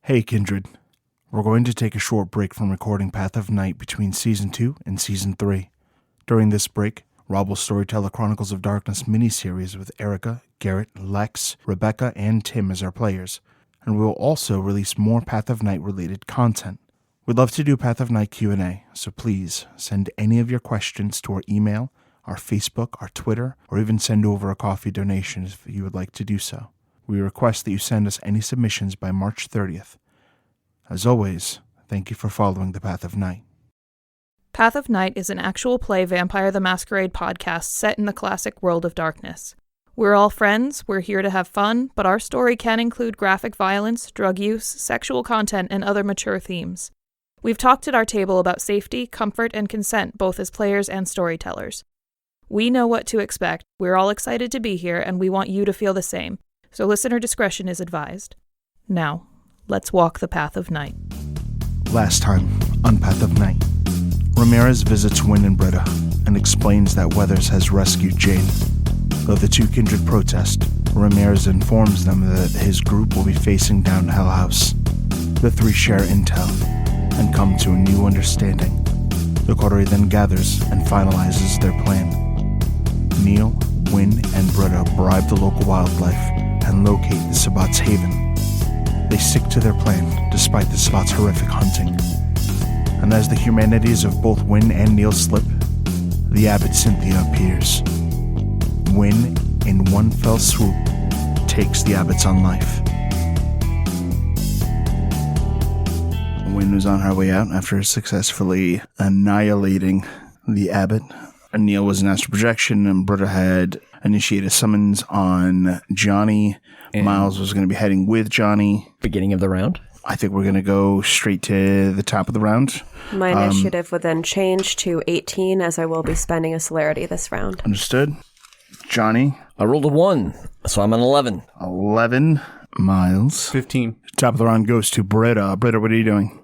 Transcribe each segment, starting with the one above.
Hey, Kindred. We're going to take a short break from recording Path of Night between Season 2 and Season 3. During this break, Rob will storytell the Chronicles of Darkness miniseries with Erika, Garrett, Lex, Rebecca, and Tim as our players, and we will also release more Path of Night related content. We'd love to do Path of Night Q&A, so please send any of your questions to our email, our Facebook, our Twitter, or even send over a coffee donation if you would like to do so. We request that you send us any submissions by March 30th. As always, thank you for following the Path of Night. Path of Night is an actual play Vampire the Masquerade podcast set in the classic world of darkness. We're all friends, we're here to have fun, but our story can include graphic violence, drug use, sexual content, and other mature themes. We've talked at our table about safety, comfort, and consent both as players and storytellers. We know what to expect, we're all excited to be here, and we want you to feel the same, so listener discretion is advised. Now, let's walk the Path of Night. Last time on Path of Night, Ramirez visits Wynn and Britta and explains that Weathers has rescued Jade. Though the two kindred protest, Ramirez informs them that his group will be facing down Hell House. The three share intel and come to a new understanding. The coterie then gathers and finalizes their plan. Neil, Wynn, and Britta bribe the local wildlife and locate the Sabbat's haven. They stick to their plan, despite the Sabbat's horrific hunting. And as the humanities of both Wynn and Neil slip, the abbot Cynthia appears. Wynn, in one fell swoop, takes the abbot's own life. Wynn was on her way out after successfully annihilating the abbot. Neil was an astral projection, and Britta had initiated a summons on Johnny. And Miles was going to be heading with Johnny. Beginning of the round? I think we're going to go straight to the top of the round. My initiative would then change to 18, as I will be spending a celerity this round. Understood. Johnny? I rolled a 1, so I'm an 11. 11. Miles? 15. Top of the round goes to Britta. Britta, what are you doing?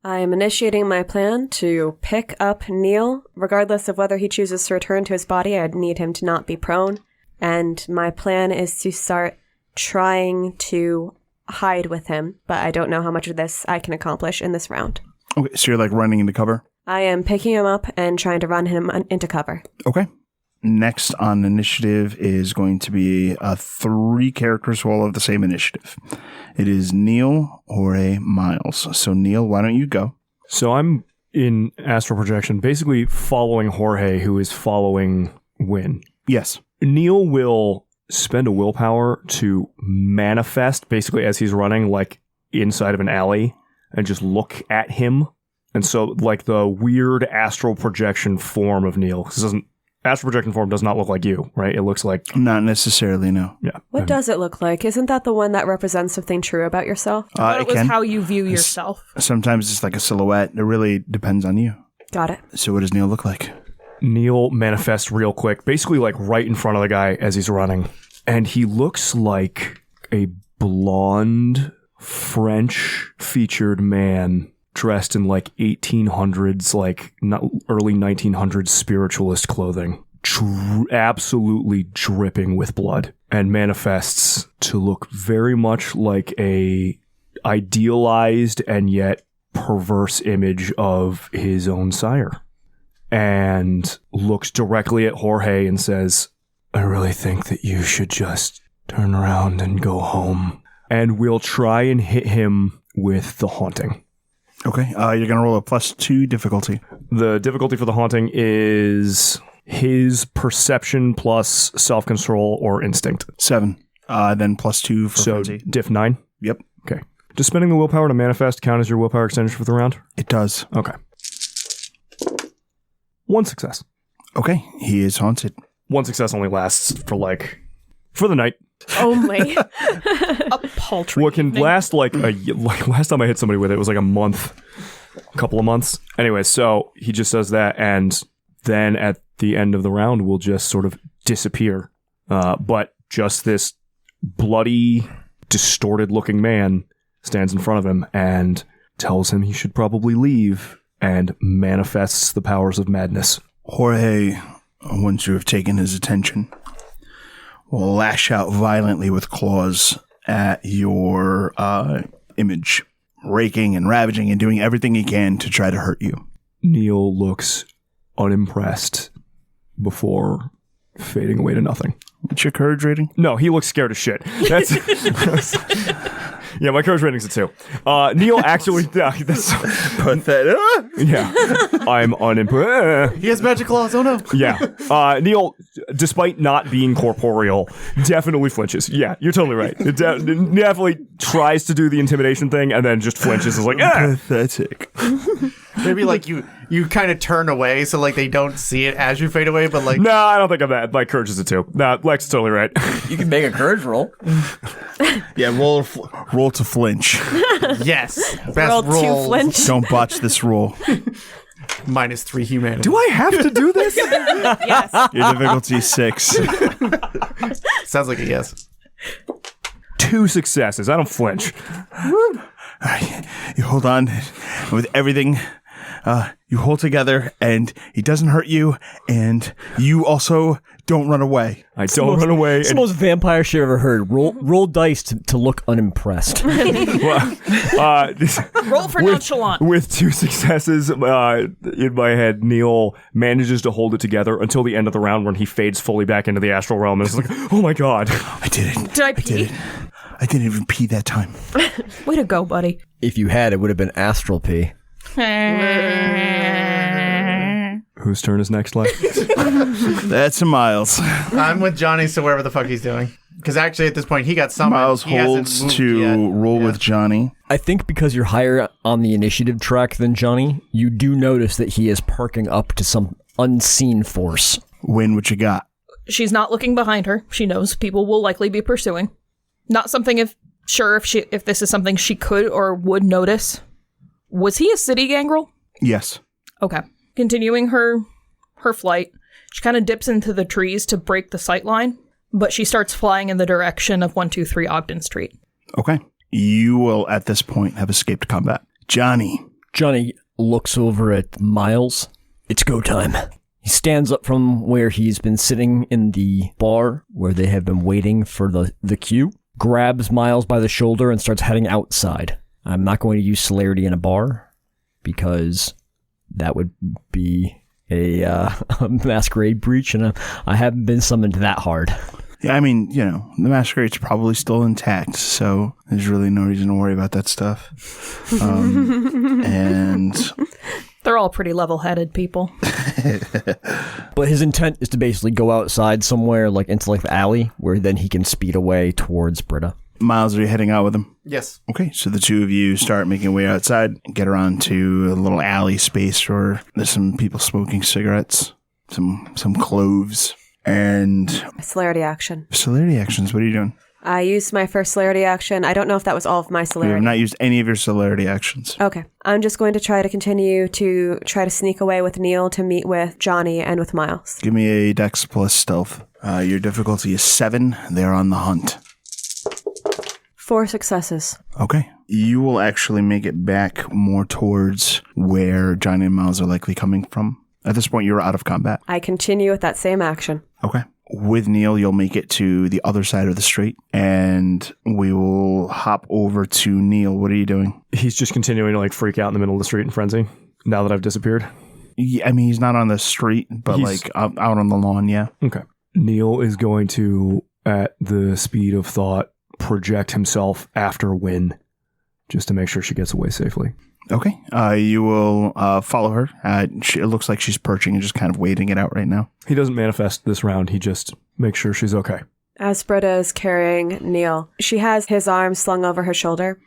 I am initiating my plan to pick up Neil. Regardless of whether he chooses to return to his body, I need him to not be prone. And my plan is to start trying to hide with him, but I don't know how much of this I can accomplish in this round. Okay, so you're like running into cover? I am picking him up and trying to run him into cover. Okay. Next on initiative is going to be 3 characters who all have the same initiative. It is Neil, Jorge, Miles. So Neil, why don't you go? So I'm in astral projection, basically following Jorge, who is following Wynn. Yes. Neil will spend a willpower to manifest, basically as he's running, like inside of an alley, and just look at him. And so, like the weird astral projection form of Neil, because astral projection form does not look like you, right? It looks like... Not necessarily, no. Yeah. What does it look like? Isn't that the one that represents something true about yourself? It was how you view yourself. Sometimes it's like a silhouette. It really depends on you. Got it. So what does Neil look like? Neil manifests real quick, basically like right in front of the guy as he's running. And he looks like a blonde, French-featured man dressed in like 1800s, like early 1900s spiritualist clothing. Absolutely dripping with blood. And manifests to look very much like a idealized and yet perverse image of his own sire. And looks directly at Jorge and says, I really think that you should just turn around and go home. And we'll try and hit him with the haunting. Okay, you're going to roll a +2 difficulty. The difficulty for the haunting is his perception plus self-control or instinct. 7. Then +2 for frenzy. Diff 9? Yep. Okay. Does spending the willpower to manifest count as your willpower extension for the round? It does. Okay. 1 success. Okay, he is haunted. 1 success only lasts for the night. Only. A paltry What can evening. last like last time I hit somebody with it was like a couple of months. Anyway, so he just does that, and then at the end of the round will just sort of disappear. But just this bloody, distorted looking man stands in front of him and tells him he should probably leave and manifests the powers of madness. Jorge, once you have taken his attention, will lash out violently with claws at your image. raking and ravaging and doing everything he can to try to hurt you. Neil looks unimpressed before fading away to nothing. What's your courage rating? No, he looks scared as shit. That's yeah, my courage rating's a 2. Neil actually, that's Pathetic. yeah. I'm unimpressed. He has magic claws. Oh no. Yeah. Neil, despite not being corporeal, definitely flinches. Yeah, you're totally right. It definitely tries to do the intimidation thing and then just flinches. It's like, Pathetic. Maybe like you kind of turn away so like they don't see it as you fade away, but like no, I don't think I'm that. My courage is a 2. Nah, Lex is totally right. You can make a courage roll. Yeah, roll to flinch. yes, best Roll 2 roll flinch. Don't botch this roll. -3 humanity. Do I have to do this? Yes. Your difficulty is 6. Sounds like a yes. 2 successes. I don't flinch. All right, you hold on with everything. You hold together, and he doesn't hurt you, and you also don't run away. I don't run away. It's the most vampire shit I've ever heard. Roll dice to look unimpressed. Roll for nonchalant. With 2 successes in my head, Neil manages to hold it together until the end of the round when he fades fully back into the astral realm. And it's like, oh my god. I did it. Did I pee? I didn't even pee that time. Way to go, buddy. If you had, it would have been astral pee. Whose turn is next, Lex? That's a Miles. I'm with Johnny, so wherever the fuck he's doing. Because actually, at this point, he got summoned. Miles He hasn't holds moved to yet. roll Yeah. with Johnny. I think because you're higher on the initiative track than Johnny, you do notice that he is parking up to some unseen force. Wynn, what you got? She's not looking behind her. She knows people will likely be pursuing. Not something if this is something she could or would notice. Was he a city gangrel? Yes. Okay. Continuing her flight, she kind of dips into the trees to break the sight line, but she starts flying in the direction of 123 Ogden Street. Okay. You will, at this point, have escaped combat. Johnny. Johnny looks over at Miles. It's go time. He stands up from where he's been sitting in the bar where they have been waiting for the queue, grabs Miles by the shoulder and starts heading outside. I'm not going to use celerity in a bar because that would be a masquerade breach, and I haven't been summoned that hard. Yeah, I mean, the masquerade's probably still intact, so there's really no reason to worry about that stuff. And They're all pretty level-headed people. But his intent is to basically go outside somewhere, like into like the alley, where then he can speed away towards Britta. Miles, are you heading out with him? Yes. Okay, so the two of you start making your way outside, get around to a little alley space where there's some people smoking cigarettes, some cloves, and Celerity action. celerity actions. What are you doing? I used my first celerity action. I don't know if that was all of my You have celerity. not used any of your celerity actions. Okay. I'm just going to try to continue to try to sneak away with Neil to meet with Johnny and with Miles. Give me a dex plus stealth. Your difficulty is 7. They're on the hunt. 4 successes. Okay. You will actually make it back more towards where Johnny and Miles are likely coming from. At this point, you're out of combat. I continue with that same action. Okay. With Neil, you'll make it to the other side of the street, and we will hop over to Neil. What are you doing? He's just continuing to like freak out in the middle of the street in frenzy now that I've disappeared. Yeah, I mean, he's not on the street, but He's- like out on the lawn, yeah. Okay. Neil is going to, at the speed of thought, project himself after Wynn just to make sure she gets away safely. Okay. You will follow her. It looks like she's perching and just kind of waiting it out right now. He doesn't manifest this round. He just makes sure she's okay. As Britta is carrying Neil, she has his arm slung over her shoulder,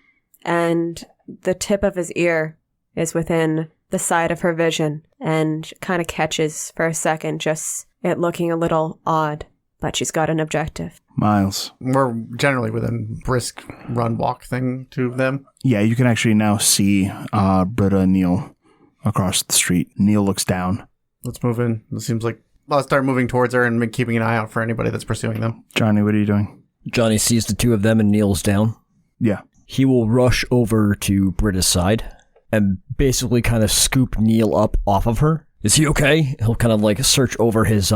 and the tip of his ear is within the side of her vision, and kind of catches for a second, just it looking a little odd, but she's got an objective. Miles. We're generally within brisk run walk thing to them. Yeah, you can actually now see Britta and Neil across the street. Neil looks down. Let's move in. It seems like I'll start moving towards her and keeping an eye out for anybody that's pursuing them. Johnny, what are you doing? Johnny sees the two of them and kneels down. Yeah. He will rush over to Britta's side and basically kind of scoop Neil up off of her. Is he okay? He'll kind of like search over his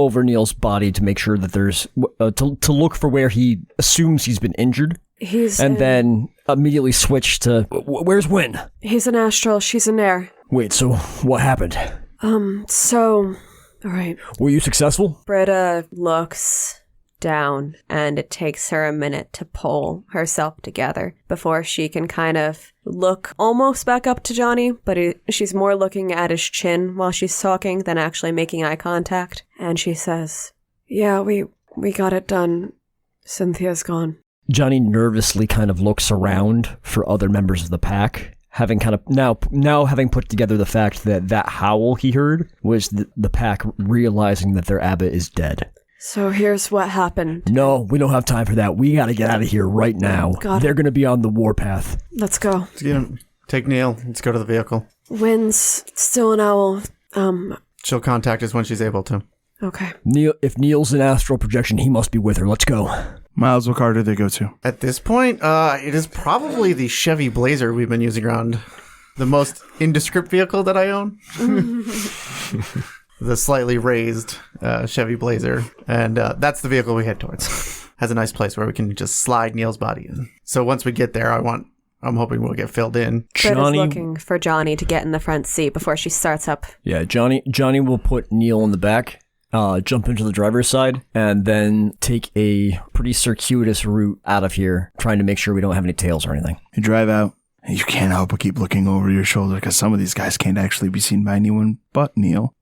over Neil's body to make sure that there's to look for where he assumes he's been injured. Then immediately switch to where's Wynn? He's an astral. She's an air. Wait, so what happened? All right. Were you successful? Britta looks down, and it takes her a minute to pull herself together before she can kind of look almost back up to Johnny, but she's more looking at his chin while she's talking than actually making eye contact. And she says, "Yeah, we got it done. Cynthia's gone." Johnny nervously kind of looks around for other members of the pack, having kind of now having put together the fact that howl he heard was the pack realizing that their abbot is dead. So here's what happened. No, we don't have time for that. We gotta get out of here right now. They're gonna be on the warpath. Let's go. Let's get him. Take Neil. Let's go to the vehicle. Wynn's still an owl. She'll contact us when she's able to. Okay. If Neil's an astral projection, he must be with her. Let's go. Miles, what car do they go to? At this point, it is probably the Chevy Blazer we've been using around. The most indescript vehicle that I own. The slightly raised Chevy Blazer. And that's the vehicle we head towards. Has a nice place where we can just slide Neil's body in. So once we get there, I'm hoping we'll get filled in. Britta's looking for Johnny to get in the front seat before she starts up. Yeah, Johnny will put Neil in the back, jump into the driver's side, and then take a pretty circuitous route out of here, trying to make sure we don't have any tails or anything. You drive out, and you can't help but keep looking over your shoulder because some of these guys can't actually be seen by anyone but Neil.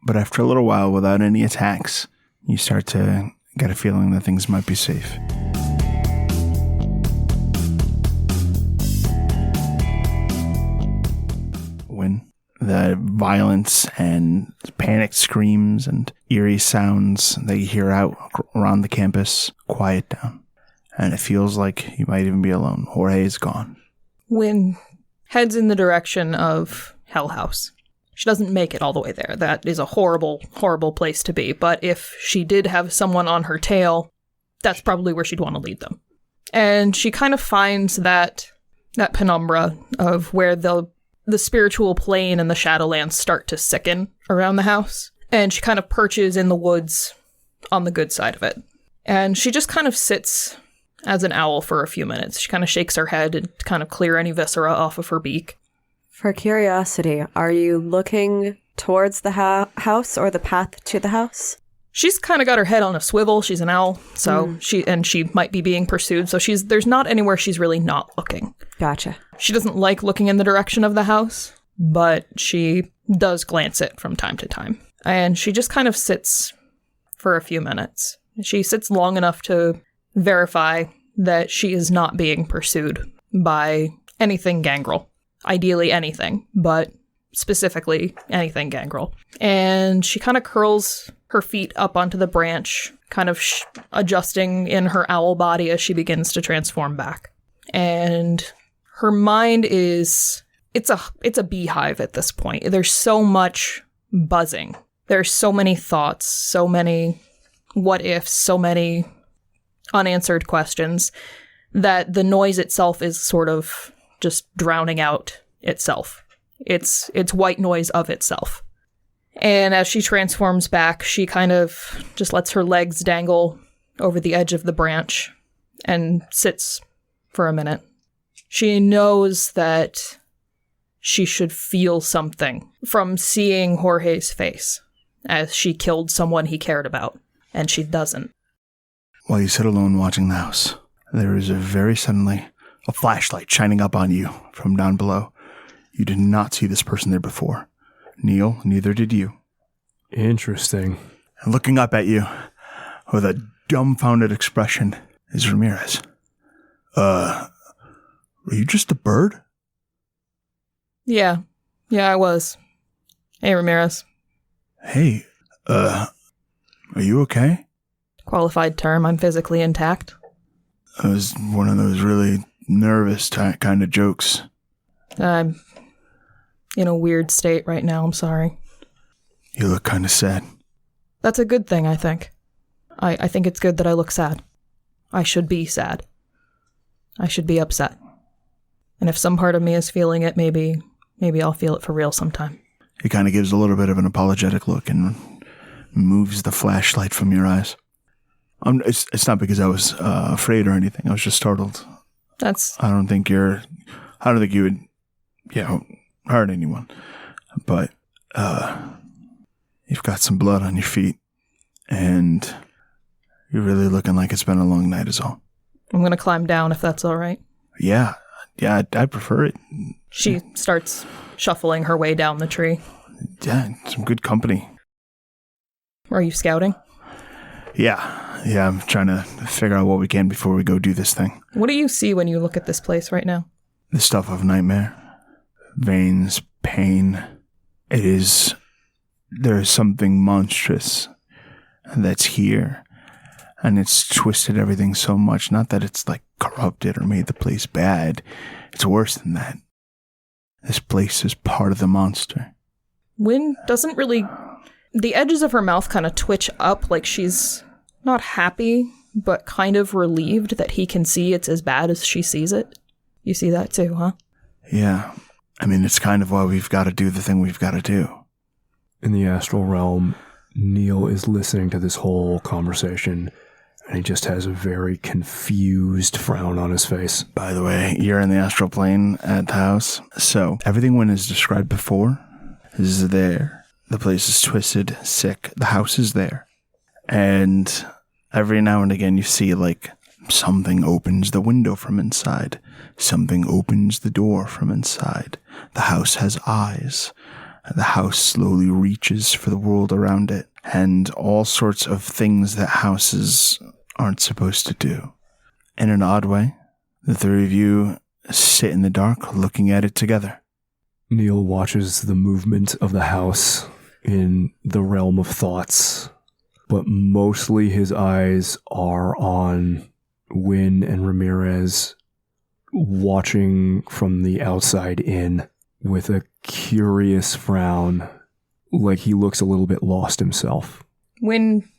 But after a little while, without any attacks, you start to get a feeling that things might be safe. When the violence and panicked screams and eerie sounds that you hear out around the campus quiet down, and it feels like you might even be alone. Jorge is gone. Wynn heads in the direction of Hell House. She doesn't make it all the way there. That is a horrible, horrible place to be. But if she did have someone on her tail, that's probably where she'd want to lead them. And she kind of finds that penumbra of where the spiritual plane and the Shadowlands start to sicken around the house. And she kind of perches in the woods on the good side of it. And she just kind of sits as an owl for a few minutes. She kind of shakes her head and kind of clear any viscera off of her beak. For curiosity, are you looking towards the house or the path to the house? She's kind of got her head on a swivel. She's an owl, so she might be being pursued. So there's not anywhere she's really not looking. Gotcha. She doesn't like looking in the direction of the house, but she does glance it from time to time. And she just kind of sits for a few minutes. She sits long enough to verify that she is not being pursued by anything gangrel. Ideally anything, but specifically anything gangrel. And she kind of curls her feet up onto the branch, kind of adjusting in her owl body as she begins to transform back. And her mind it's a beehive at this point. There's so much buzzing. There's so many thoughts, so many what ifs, so many unanswered questions that the noise itself is sort of just drowning out itself. It's white noise of itself. And as she transforms back, she kind of just lets her legs dangle over the edge of the branch and sits for a minute. She knows that she should feel something from seeing Jorge's face as she killed someone he cared about, and she doesn't. While you sit alone watching the house, there is very suddenly a flashlight shining up on you from down below. You did not see this person there before. Neil, neither did you. Interesting. And looking up at you with a dumbfounded expression is Ramirez. Were you just a bird? Yeah, I was. Hey, Ramirez. Hey, are you okay? Qualified term, I'm physically intact. It was one of those really nervous kind of jokes. I'm in a weird state right now, I'm sorry. You look kind of sad. That's a good thing, I think. I think it's good that I look sad. I should be sad. I should be upset. And if some part of me is feeling it, maybe I'll feel it for real sometime. He kind of gives a little bit of an apologetic look and moves the flashlight from your eyes. It's not because I was afraid or anything. I was just startled. I don't think you would, hurt anyone. But you've got some blood on your feet, and you're really looking like it's been a long night is all. I'm going to climb down if that's all right. Yeah, I prefer it. She starts shuffling her way down the tree. Yeah, some good company. Are you scouting? Yeah, I'm trying to figure out what we can before we go do this thing. What do you see when you look at this place right now? The stuff of nightmare. Veins, pain. There is something monstrous that's here. And it's twisted everything so much. Not that it's like corrupted or made the place bad. It's worse than that. This place is part of the monster. Wynn doesn't really... The edges of her mouth kind of twitch up like she's not happy, but kind of relieved that he can see it's as bad as she sees it. You see that too, huh? Yeah. I mean, it's kind of why we've got to do the thing we've got to do. In the astral realm, Neil is listening to this whole conversation, and he just has a very confused frown on his face. By the way, you're in the astral plane at the house. So everything Wynn has described before is there. The place is twisted, sick. The house is there. And every now and again you see like something opens the window from inside. Something opens the door from inside. The house has eyes. The house slowly reaches for the world around it. And all sorts of things that houses aren't supposed to do. In an odd way, the three of you sit in the dark looking at it together. Neil watches the movement of the house in the realm of thoughts, but mostly his eyes are on Wynn and Ramirez, watching from the outside in with a curious frown, like he looks a little bit lost himself. Wynn,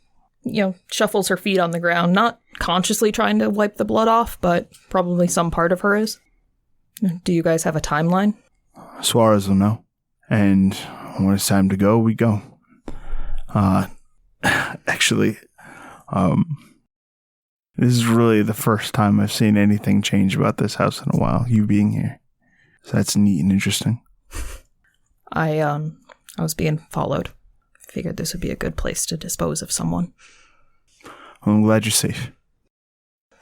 shuffles her feet on the ground, not consciously trying to wipe the blood off, but probably some part of her is. Do you guys have a timeline? Suarez will know. And when it's time to go, we go. Actually, this is really the first time I've seen anything change about this house in a while, you being here. So that's neat and interesting. I was being followed. Figured this would be a good place to dispose of someone. Well, I'm glad you're safe.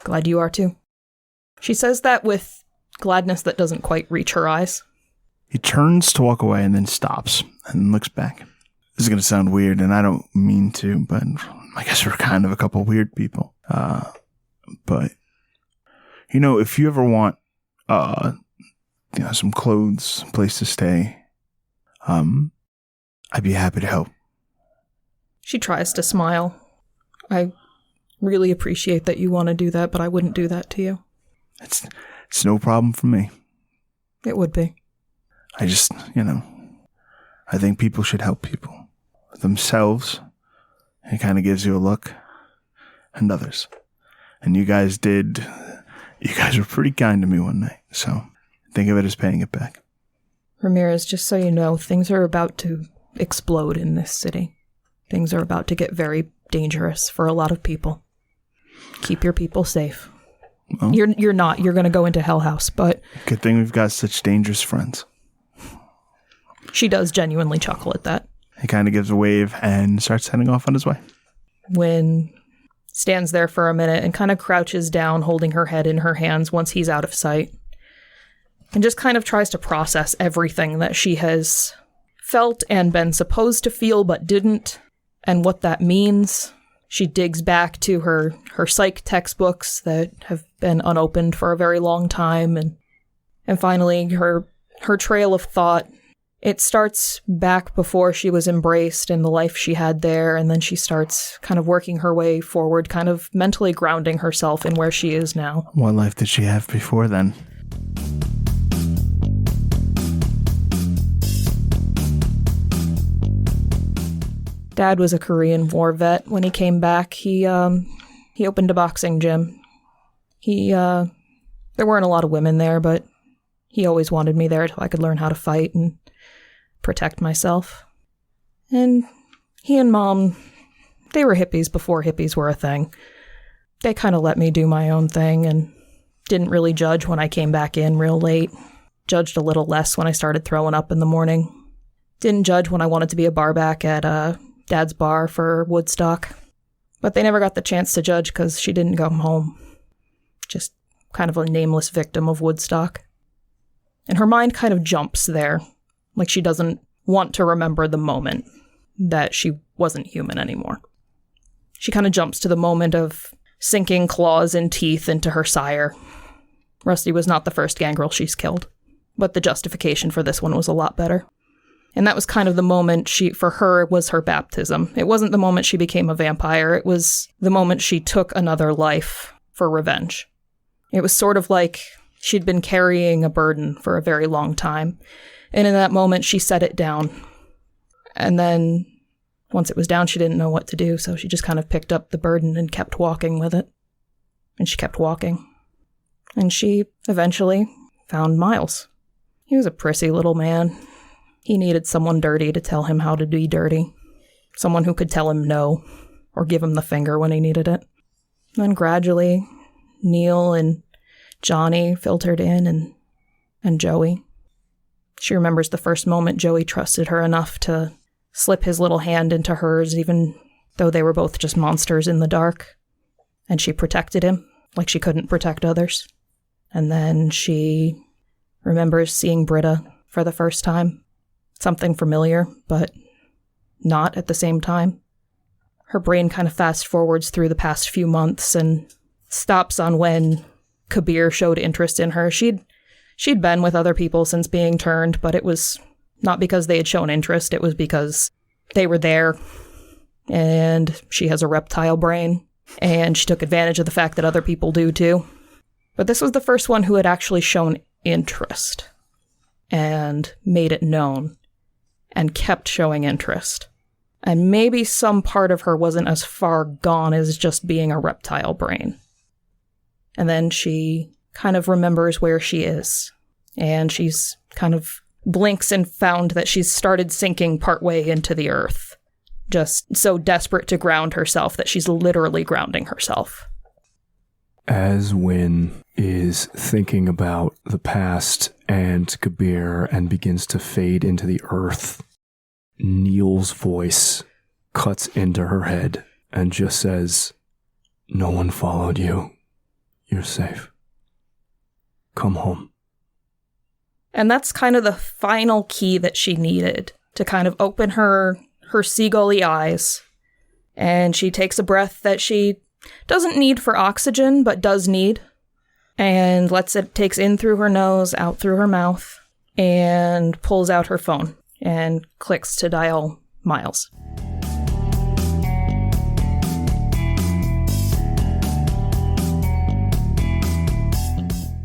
Glad you are too. She says that with gladness that doesn't quite reach her eyes. He turns to walk away and then stops and looks back. This is going to sound weird, and I don't mean to, but I guess we're kind of a couple weird people. But, if you ever want, some clothes, a place to stay, I'd be happy to help. She tries to smile. I really appreciate that you want to do that, but I wouldn't do that to you. It's no problem for me. It would be. I just, I think people should help people. Themselves. It kind of gives you a look. And others. And you guys were pretty kind to me one night. So think of it as paying it back. Ramirez, just so you know, things are about to explode in this city. Things are about to get very dangerous for a lot of people. Keep your people safe. Well, you're not. You're going to go into Hell House, but... Good thing we've got such dangerous friends. She does genuinely chuckle at that. He kind of gives a wave and starts heading off on his way. Wynn stands there for a minute and kind of crouches down, holding her head in her hands once he's out of sight. And just kind of tries to process everything that she has felt and been supposed to feel but didn't, and what that means. She digs back to her psych textbooks that have been unopened for a very long time, and finally her trail of thought. It starts back before she was embraced in the life she had there, and then she starts kind of working her way forward, kind of mentally grounding herself in where she is now. What life did she have before then? Dad was a Korean War vet. When he came back, he opened a boxing gym. There weren't a lot of women there, but he always wanted me there so I could learn how to fight and protect myself. And he and Mom They were hippies before hippies were a thing. They kind of let me do my own thing and didn't really judge when I came back in real late. Judged a little less when I started throwing up in the morning. Didn't judge when I wanted to be a barback at Dad's bar for Woodstock. But they never got the chance to judge because she didn't come home. Just kind of a nameless victim of Woodstock. And her mind kind of jumps there, like she doesn't want to remember the moment that she wasn't human anymore. She kind of jumps to the moment of sinking claws and teeth into her sire. Rusty was not the first gangrel she's killed, but the justification for this one was a lot better. And that was kind of the moment for her, was her baptism. It wasn't the moment she became a vampire, it was the moment she took another life for revenge. It was sort of like she'd been carrying a burden for a very long time, and in that moment she set it down. And then, once it was down, she didn't know what to do, so she just kind of picked up the burden and kept walking with it. And she kept walking. And she eventually found Miles. He was a prissy little man. He needed someone dirty to tell him how to be dirty. Someone who could tell him no, or give him the finger when he needed it. Then gradually, Neil and Johnny filtered in, and Joey. She remembers the first moment Joey trusted her enough to slip his little hand into hers, even though they were both just monsters in the dark. And she protected him like she couldn't protect others. And then she remembers seeing Britta for the first time. Something familiar, but not at the same time. Her brain kind of fast forwards through the past few months and stops on when Kabir showed interest in her. She'd been with other people since being turned, but it was not because they had shown interest. It was because they were there, and she has a reptile brain, and she took advantage of the fact that other people do too. But this was the first one who had actually shown interest and made it known and kept showing interest. And maybe some part of her wasn't as far gone as just being a reptile brain. And then she kind of remembers where she is. And she's kind of blinks and found that she's started sinking partway into the earth. Just so desperate to ground herself that she's literally grounding herself. As Wynn is thinking about the past and Kabir and begins to fade into the earth, Neil's voice cuts into her head and just says, "No one followed you. You're safe. Come home." And that's kind of the final key that she needed to kind of open her seagull-y eyes. And she takes a breath that she doesn't need for oxygen, but does need. And takes in through her nose, out through her mouth, and pulls out her phone and clicks to dial Miles.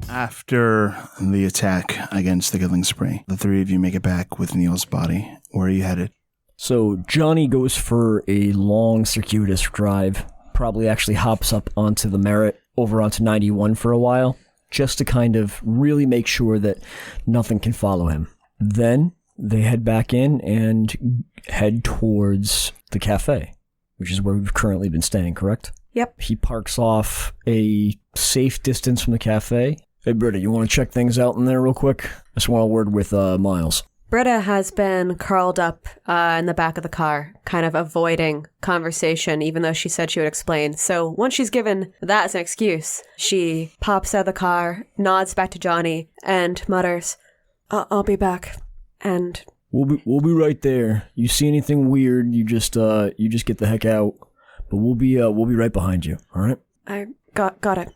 After the attack against the killing spree, the three of you make it back with Neil's body. Where are you headed? So Johnny goes for a long circuitous drive, probably actually hops up onto the Merritt, over onto 91 for a while, just to kind of really make sure that nothing can follow him. Then they head back in and head towards the cafe, which is where we've currently been staying, correct? Yep. He parks off a safe distance from the cafe. Hey, Britta, you want to check things out in there real quick? I just want a word with Miles. Britta has been curled up in the back of the car, kind of avoiding conversation, even though she said she would explain. So once she's given that as an excuse, she pops out of the car, nods back to Johnny, and mutters, "I'll be back." And we'll be right there. You see anything weird, you just get the heck out. But we'll be right behind you. All right? I got it.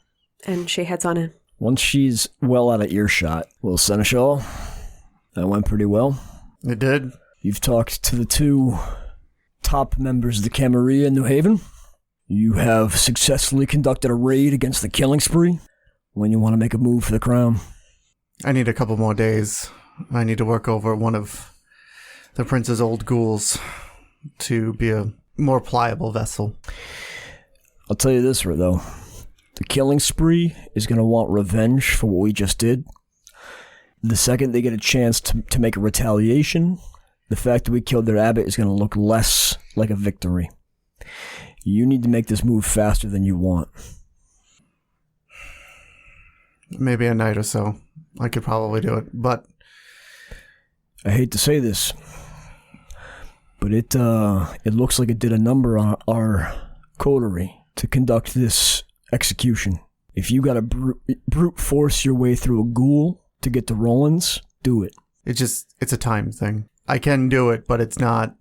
And she heads on in. Once she's well out of earshot, well, Seneschal, that went pretty well. It did. You've talked to the two top members of the Camarilla in New Haven. You have successfully conducted a raid against the killing spree. When you want to make a move for the crown? I need a couple more days. I need to work over one of the prince's old ghouls to be a more pliable vessel. I'll tell you this, though. The killing spree is going to want revenge for what we just did. The second they get a chance to make a retaliation, the fact that we killed their abbot is going to look less like a victory. You need to make this move faster than you want. Maybe a night or so. I could probably do it, but... I hate to say this, but it looks like it did a number on our coterie to conduct this execution. If you gotta brute force your way through a ghoul to get to Roland's, do it. It's a time thing. I can do it, but it's not...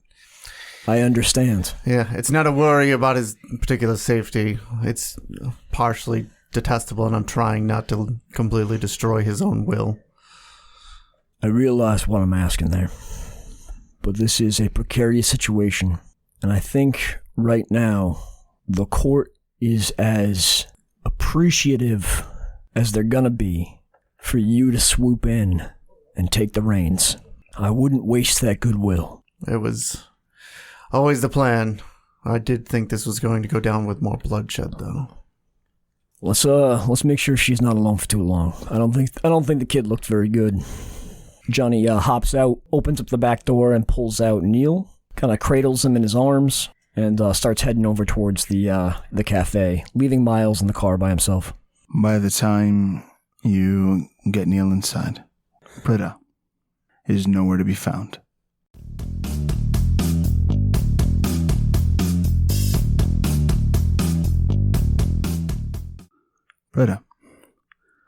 I understand. Yeah, it's not a worry about his particular safety. It's partially detestable, and I'm trying not to completely destroy his own will. I realize what I'm asking there, but this is a precarious situation, and I think right now the court is as appreciative as they're gonna be for you to swoop in and take the reins. I wouldn't waste that goodwill. It was always the plan. I did think this was going to go down with more bloodshed, though. Let's make sure she's not alone for too long. I don't think the kid looked very good. Johnny hops out, opens up the back door, and pulls out Neil. Kind of cradles him in his arms and starts heading over towards the cafe, leaving Miles in the car by himself. By the time you get Neil inside, Britta is nowhere to be found. Britta.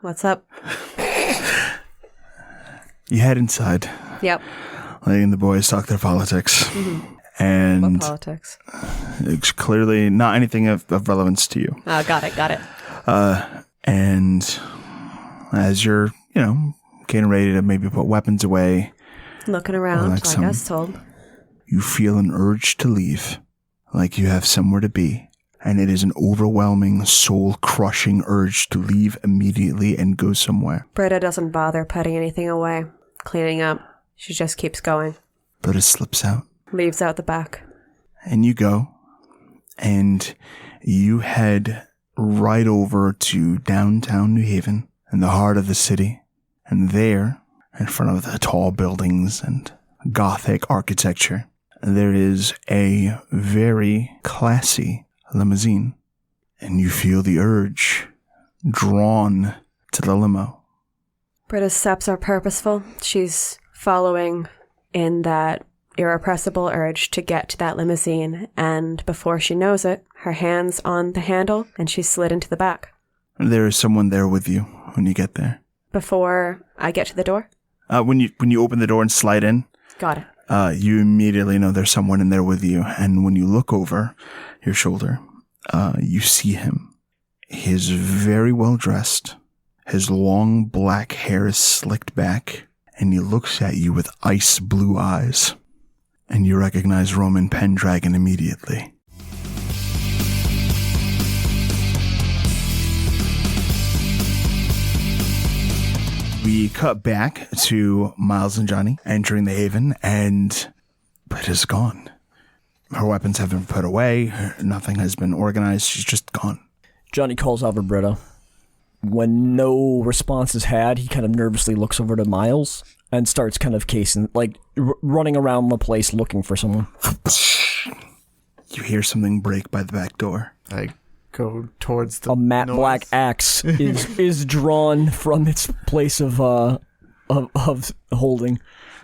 What's up? You head inside. Yep. Letting the boys talk their politics. Mm-hmm. And what politics? It's clearly not anything of relevance to you. Oh, got it. And as you're, getting ready to maybe put weapons away. Looking around, like I was told. You feel an urge to leave, like you have somewhere to be. And it is an overwhelming, soul-crushing urge to leave immediately and go somewhere. Britta doesn't bother putting anything away, cleaning up. She just keeps going. Britta slips out. Leaves out the back. And you go, and you head right over to downtown New Haven, in the heart of the city. And there, in front of the tall buildings and Gothic architecture, there is a very classy limousine, and you feel the urge drawn to the limo. Britta's steps are purposeful. She's following in that irrepressible urge to get to that limousine, and before she knows it, her hand's on the handle, and she's slid into the back. There is someone there with you when you get there. Before I get to the door? When you open the door and slide in, got it. You immediately know there's someone in there with you, and when you look over your shoulder, you see him. He's very well dressed. His long black hair is slicked back, and he looks at you with ice blue eyes. And you recognize Roman Pendragon immediately. We cut back to Miles and Johnny entering the Haven, and Britta's gone. Her weapons have been put away. Nothing has been organized. She's just gone. Johnny calls out for Britta. When no response is had, he kind of nervously looks over to Miles and starts kind of casing, running around the place looking for someone. You hear something break by the back door. I go towards the A matte noise. black axe is drawn from its place of holding.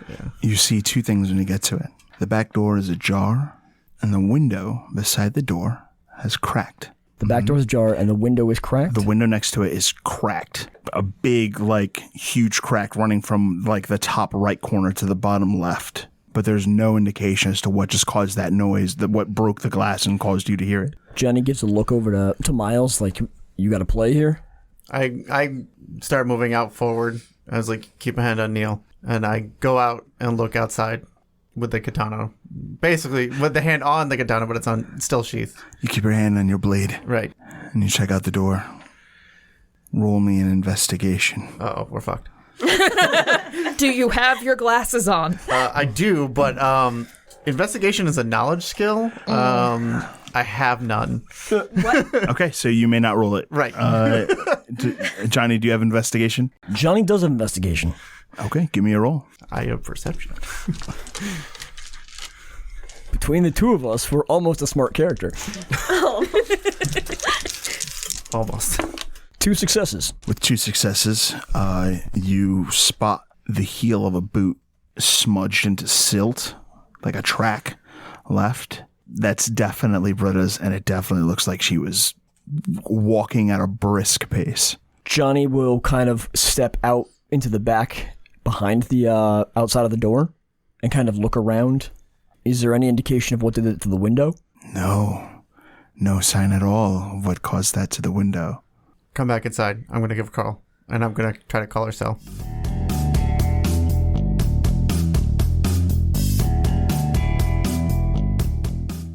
Yeah. You see two things when you get to it. The back door is ajar, and the window beside the door has cracked. The back door is ajar, and the window is cracked? The window next to it is cracked. A big, huge crack running from, the top right corner to the bottom left. But there's no indication as to what just caused that noise, what broke the glass and caused you to hear it. Johnny gives a look over to Miles, you got to play here? I start moving out forward. I was keep a hand on Neil. And I go out and look outside with the katana. Basically, with the hand on the katana, but it's still sheathed. You keep your hand on your blade. Right. And you check out the door. Roll me an investigation. Uh-oh, we're fucked. Do you have your glasses on? I do, but investigation is a knowledge skill. I have none. What? Okay, so you may not roll it. Right. Johnny, do you have investigation? Johnny does have investigation. Okay, give me a roll. I have perception. Between the two of us, we're almost a smart character. Almost. 2 successes. With 2 successes, you spot the heel of a boot smudged into silt, like a track left. That's definitely Britta's, and it definitely looks like she was walking at a brisk pace. Johnny will kind of step out into the back behind the outside of the door and kind of look around. Is there any indication of what did it to the window? No sign at all of what caused that to the window. Come back inside. I'm going to give a call. And I'm going to try to call her cell.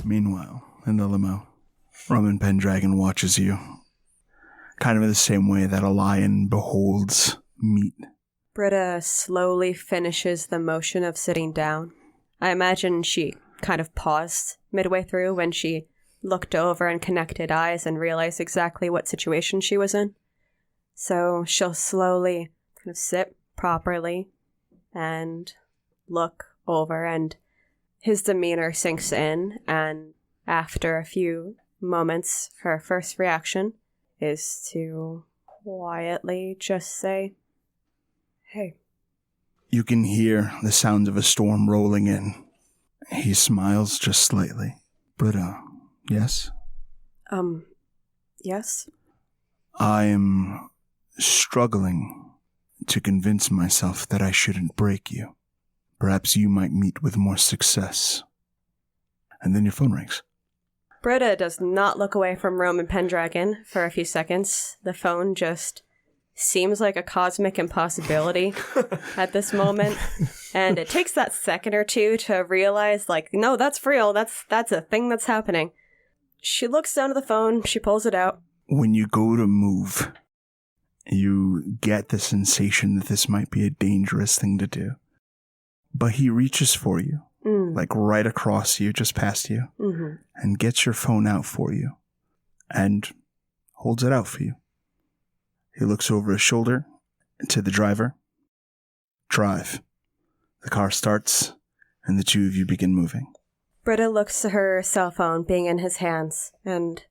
Meanwhile, in the limo, Roman Pendragon watches you, kind of in the same way that a lion beholds meat. Britta slowly finishes the motion of sitting down. I imagine she kind of paused midway through when she looked over and connected eyes and realized exactly what situation she was in. So she'll slowly kind of sit properly and look over, and his demeanor sinks in, and after a few moments, her first reaction is to quietly just say, "Hey." You can hear the sounds of a storm rolling in. He smiles just slightly. Britta, yes? Yes? I'm struggling to convince myself that I shouldn't break you. Perhaps you might meet with more success. And then your phone rings. Britta does not look away from Roman Pendragon for a few seconds. The phone just seems like a cosmic impossibility at this moment. And it takes that second or two to realize, like, no, that's real. That's a thing that's happening. She looks down at the phone. She pulls it out. When you go to move, you get the sensation that this might be a dangerous thing to do. But he reaches for you, like right across you, just past you, and gets your phone out for you and holds it out for you. He looks over his shoulder to the driver. Drive. The car starts, and the two of you begin moving. Britta looks to her cell phone being in his hands and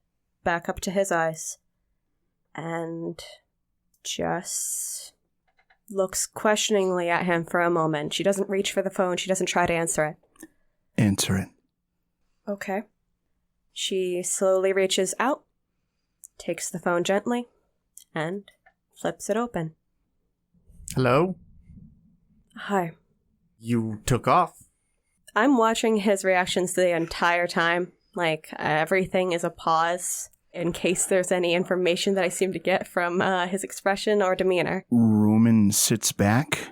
back up to his eyes and just looks questioningly at him for a moment. She doesn't reach for the phone. She doesn't try to answer it. Answer it. Okay. She slowly reaches out, takes the phone gently, and flips it open. Hello? Hi. You took off. I'm watching his reactions the entire time. Like, everything is a pause in case there's any information that I seem to get from his expression or demeanor. Roman sits back,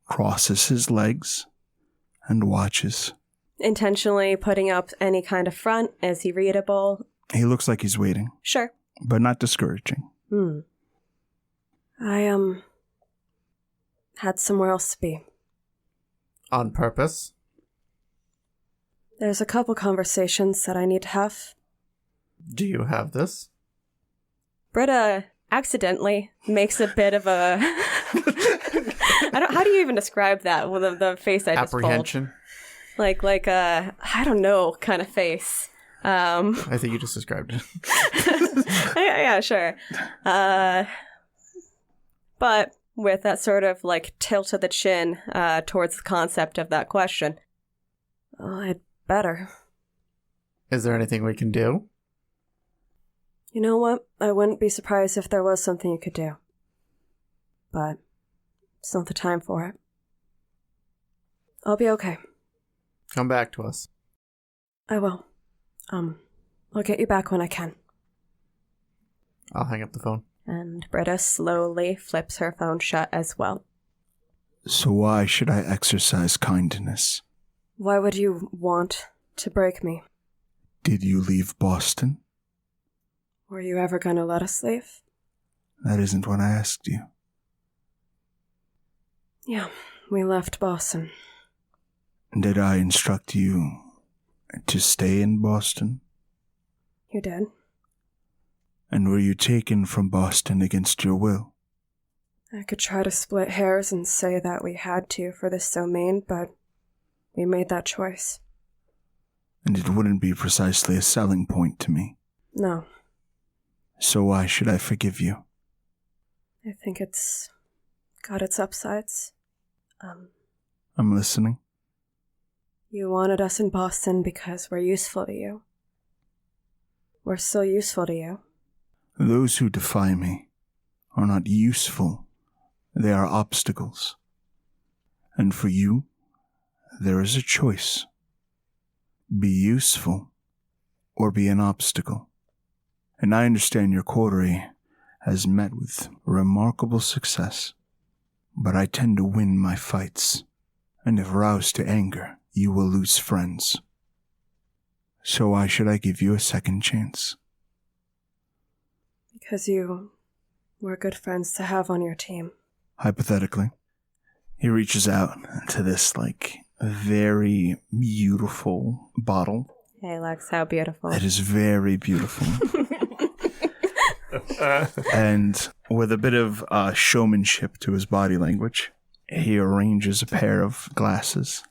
crosses his legs, and watches. Intentionally putting up any kind of front. Is he readable? He looks like he's waiting. Sure. But not discouraging. I, had somewhere else to be. On purpose? There's a couple conversations that I need to have. Do you have this? Britta accidentally makes a bit of a... how do you even describe that with the face I just pulled? Apprehension? Like a, I don't know, kind of face. I think you just described it. Yeah, sure. But with that sort of like tilt of the chin towards the concept of that question. Oh, I'd better. Is there anything we can do? You know what? I wouldn't be surprised if there was something you could do. But it's not the time for it. I'll be okay. Come back to us. I will. I'll get you back when I can. I'll hang up the phone. And Britta slowly flips her phone shut as well. So why should I exercise kindness? Why would you want to break me? Did you leave Boston? Were you ever gonna let us leave? That isn't what I asked you. Yeah, we left Boston. Did I instruct you to stay in Boston? You did. And were you taken from Boston against your will? I could try to split hairs and say that we had to for this domain, but we made that choice. and it wouldn't be precisely a selling point to me. No. So why should I forgive you? I think it's got its upsides. I'm listening. You wanted us in Boston because we're useful to you. We're still useful to you. Those who defy me are not useful. They are obstacles. And for you, there is a choice. Be useful or be an obstacle. And I understand your coterie has met with remarkable success, but I tend to win my fights, and if roused to anger, you will lose friends. So why should I give you a second chance? Because you were good friends to have on your team. Hypothetically, he reaches out to this, very beautiful bottle. Hey, Lex, how beautiful. It is very beautiful. And with a bit of showmanship to his body language, he arranges a pair of glasses.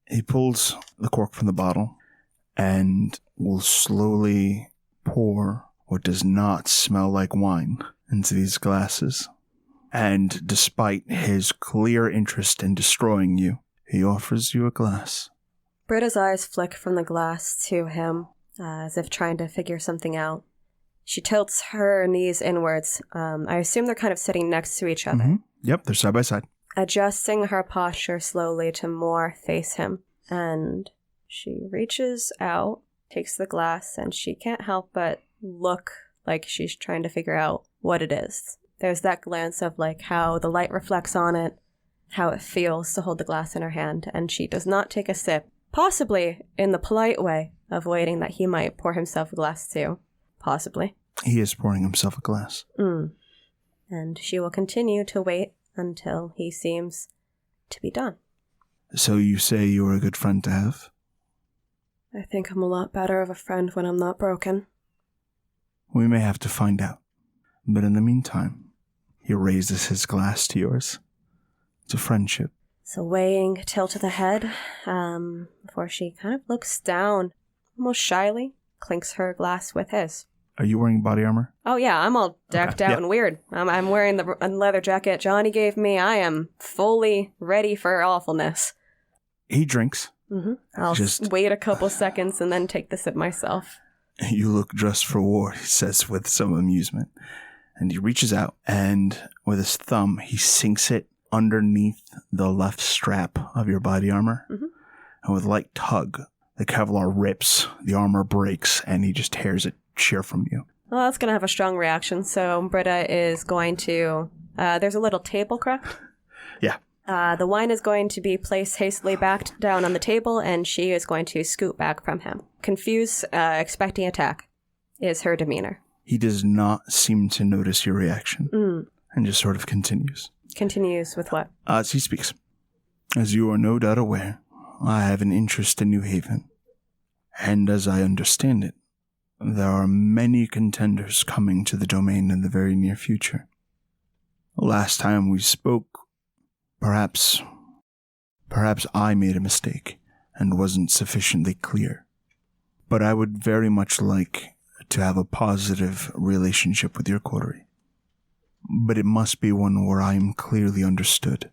He pulls the cork from the bottle and will slowly pour what does not smell like wine into these glasses. And despite his clear interest in destroying you, he offers you a glass. Britta's eyes flick from the glass to him, as if trying to figure something out. She tilts her knees inwards. I assume they're kind of sitting next to each other. Mm-hmm. Yep, they're side by side. Adjusting her posture slowly to more face him. And she reaches out, takes the glass, and she can't help but look like she's trying to figure out what it is. There's that glance of how the light reflects on it, how it feels to hold the glass in her hand, and she does not take a sip, possibly in the polite way of waiting that he might pour himself a glass too. Possibly. He is pouring himself a glass. And she will continue to wait until he seems to be done. So you say you are a good friend to have? I think I'm a lot better of a friend when I'm not broken. We may have to find out. But in the meantime, he raises his glass to yours. It's a friendship. So weighing tilt of the head, before she kind of looks down, almost shyly, clinks her glass with his. Are you wearing body armor? Oh yeah, I'm all decked out and weird. I'm wearing the leather jacket Johnny gave me. I am fully ready for awfulness. He drinks. Mm-hmm. I'll just wait a couple seconds and then take the sip myself. You look dressed for war, he says with some amusement. And he reaches out and with his thumb, he sinks it underneath the left strap of your body armor. Mm-hmm. And with a light tug, the Kevlar rips, the armor breaks, and he just tears it sheer from you. Well, that's going to have a strong reaction. So Britta is going to... there's a little table, correct? Yeah. The wine is going to be placed hastily back down on the table, and she is going to scoot back from him. Confused, expecting attack is her demeanor. He does not seem to notice your reaction and just sort of continues. Continues with what? As he speaks. As you are no doubt aware, I have an interest in New Haven. And as I understand it, there are many contenders coming to the domain in the very near future. Last time we spoke, perhaps I made a mistake and wasn't sufficiently clear. But I would very much like to have a positive relationship with your coterie. But it must be one where I am clearly understood,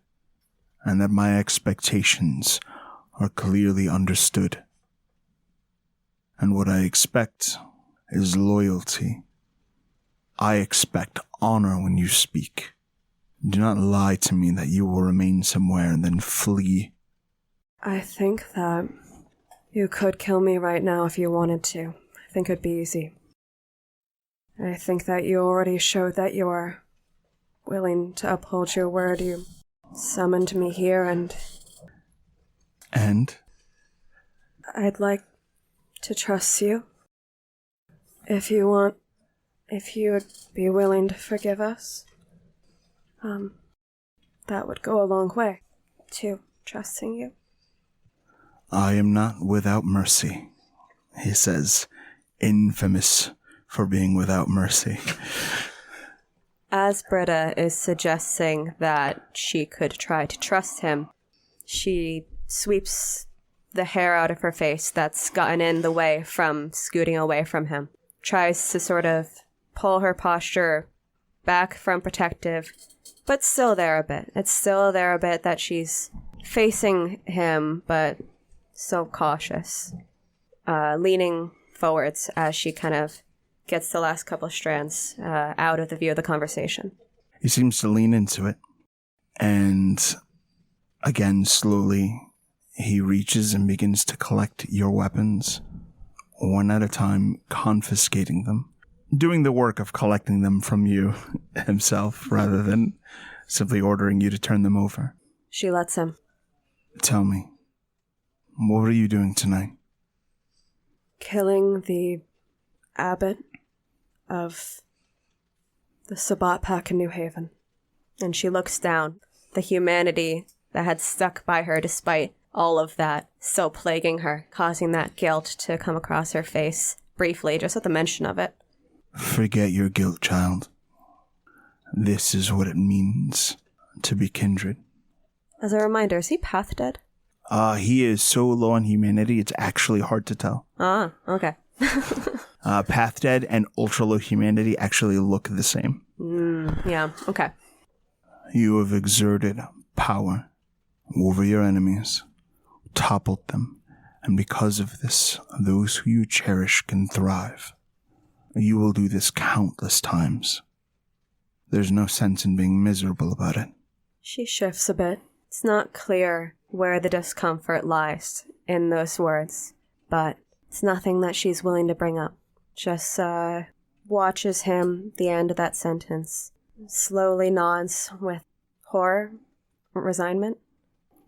and that my expectations are clearly understood. And what I expect is loyalty. I expect honor when you speak. Do not lie to me that you will remain somewhere and then flee. I think that you could kill me right now if you wanted to. I think it'd be easy. I think that you already showed that you are willing to uphold your word. You summoned me here and... And? I'd like to trust you. If you would be willing to forgive us, that would go a long way to trusting you. I am not without mercy, he says, infamous for being without mercy. As Britta is suggesting that she could try to trust him, she sweeps the hair out of her face that's gotten in the way from scooting away from him. Tries to sort of pull her posture back from protective, but still there a bit. It's still there a bit that she's facing him, but so cautious. Leaning forwards as she kind of gets the last couple strands out of the view of the conversation. He seems to lean into it. And again, slowly, he reaches and begins to collect your weapons, one at a time, confiscating them. Doing the work of collecting them from you himself, rather than simply ordering you to turn them over. She lets him. Tell me, what were you doing tonight? Killing the abbot of the Sabbat Pack in New Haven. And she looks down. The humanity that had stuck by her despite all of that so plaguing her, causing that guilt to come across her face briefly, just at the mention of it. Forget your guilt, child. This is what it means to be kindred. As a reminder, is he path dead? He is so low on humanity, it's actually hard to tell. Ah, okay. Path dead and ultra low humanity actually look the same. Yeah, okay. You have exerted power over your enemies, toppled them, and because of this, those who you cherish can thrive. You will do this countless times. There's no sense in being miserable about it. She shifts a bit. It's not clear where the discomfort lies in those words, but it's nothing that she's willing to bring up. Just watches him, the end of that sentence, slowly nods with horror, resignment.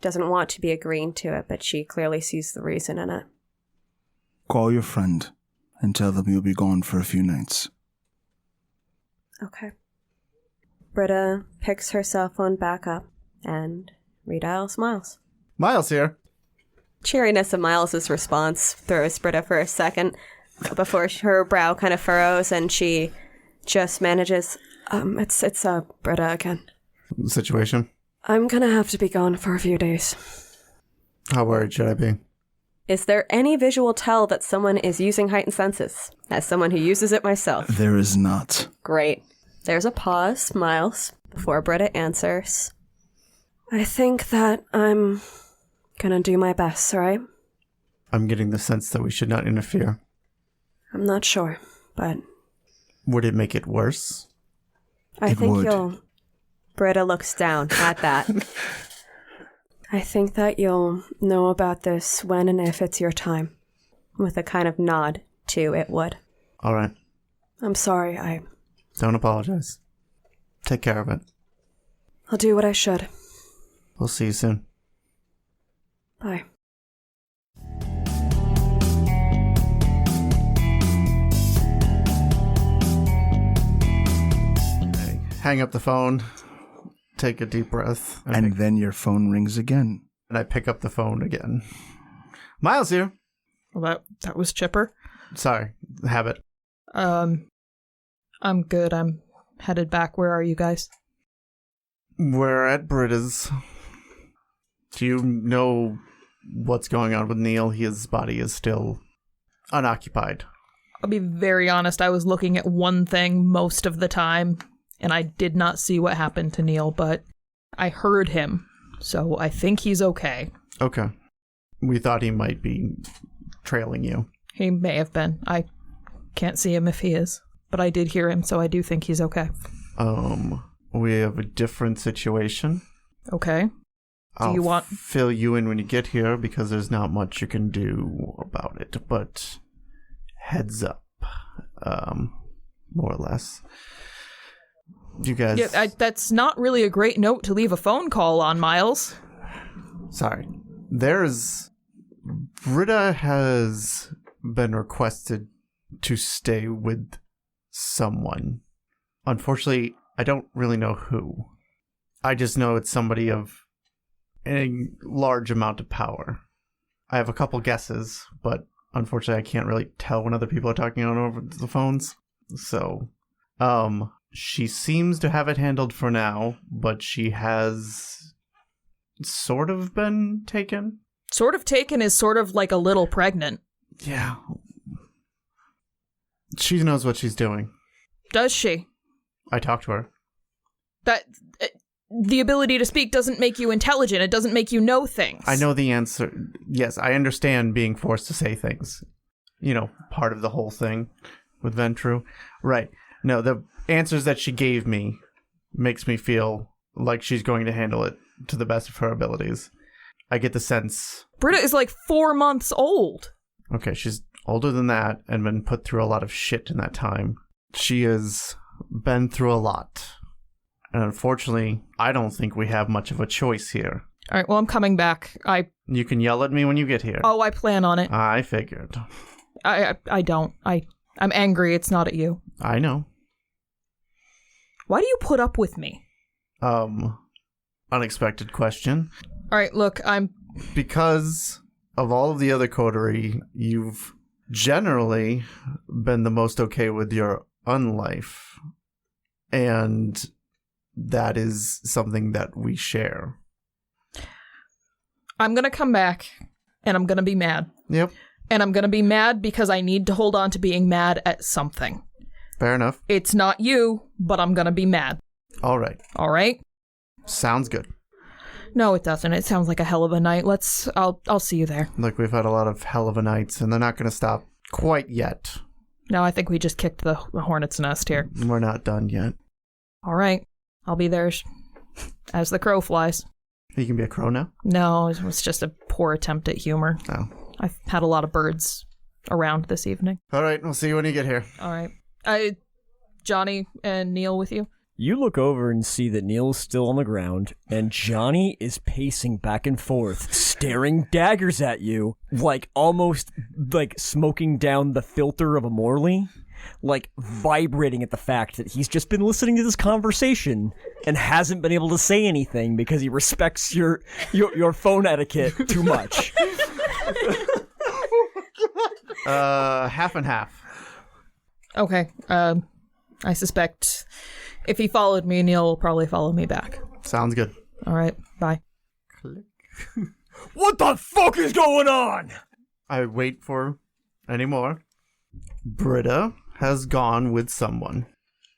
Doesn't want to be agreeing to it, but she clearly sees the reason in it. Call your friend and tell them you'll be gone for a few nights. Okay. Britta picks her cell phone back up and redials Miles. Miles here. Cheeriness of Miles's response throws Britta for a second before her brow kind of furrows and she just manages, it's Britta again. Situation? I'm gonna have to be gone for a few days. How worried should I be? Is there any visual tell that someone is using heightened senses? As someone who uses it myself. There is not. Great. There's a pause, Miles, before Britta answers. I think that I'm gonna do my best, alright? I'm getting the sense that we should not interfere. I'm not sure, but... Would it make it worse? I It think would. you'll... Britta looks down at that. I think that you'll know about this when and if it's your time. With a kind of nod to it would. Alright. I'm sorry, I... Don't apologize. Take care of it. I'll do what I should. We'll see you soon. Bye. I hang up the phone, take a deep breath, And then your phone rings again. and I pick up the phone again. Miles here. Well, that was chipper. Sorry, habit. I'm good. I'm headed back. Where are you guys? We're at Britta's. Do you know what's going on with Neil? His body is still unoccupied. I'll be very honest. I was looking at one thing most of the time, and I did not see what happened to Neil, but I heard him, so I think he's okay. Okay. We thought he might be trailing you. He may have been. I can't see him if he is, but I did hear him, so I do think he's okay. We have a different situation. Okay. I'll you want- fill you in when you get here because there's not much you can do about it, but heads up, more or less. You guys... Yeah, that's not really a great note to leave a phone call on, Miles. Sorry. Britta has been requested to stay with someone. Unfortunately, I don't really know who. I just know it's somebody of a large amount of power. I have a couple guesses, but unfortunately I can't really tell when other people are talking on over the phones. So, she seems to have it handled for now, but she has sort of been taken. Sort of taken is sort of like a little pregnant. Yeah. She knows what she's doing. Does she? I talked to her. The ability to speak doesn't make you intelligent. It doesn't make you know things. I know the answer. Yes, I understand being forced to say things. Part of the whole thing with Ventru. Right. No, the answers that she gave me makes me feel like she's going to handle it to the best of her abilities. I get the sense... Britta is like 4 months old. Okay, she's older than that and been put through a lot of shit in that time. She has been through a lot. And unfortunately, I don't think we have much of a choice here. All right, well, I'm coming back. You can yell at me when you get here. Oh, I plan on it. I figured. I don't. I'm angry. It's not at you. I know. Why do you put up with me? Unexpected question. All right, look, Because of all of the other coterie, you've generally been the most okay with your unlife. And that is something that we share. I'm going to come back, and I'm going to be mad. Yep. And I'm going to be mad because I need to hold on to being mad at something. Fair enough. It's not you, but I'm going to be mad. All right. All right? Sounds good. No, it doesn't. It sounds like a hell of a night. I'll see you there. Look, we've had a lot of hell of a nights, and they're not going to stop quite yet. No, I think we just kicked the hornet's nest here. We're not done yet. All right. I'll be there as the crow flies. You can be a crow now? No, it was just a poor attempt at humor. Oh. I've had a lot of birds around this evening. All right, we'll see you when you get here. All right. Johnny and Neil with you? You look over and see that Neil's still on the ground, and Johnny is pacing back and forth, staring daggers at you, like almost like smoking down the filter of a Morley, like vibrating at the fact that he's just been listening to this conversation and hasn't been able to say anything because he respects your phone etiquette too much. Half and half. Okay. I suspect if he followed me, Neil will probably follow me back. Sounds good. All right. Bye. Click. What the fuck is going on? I wait for any more. Britta has gone with someone.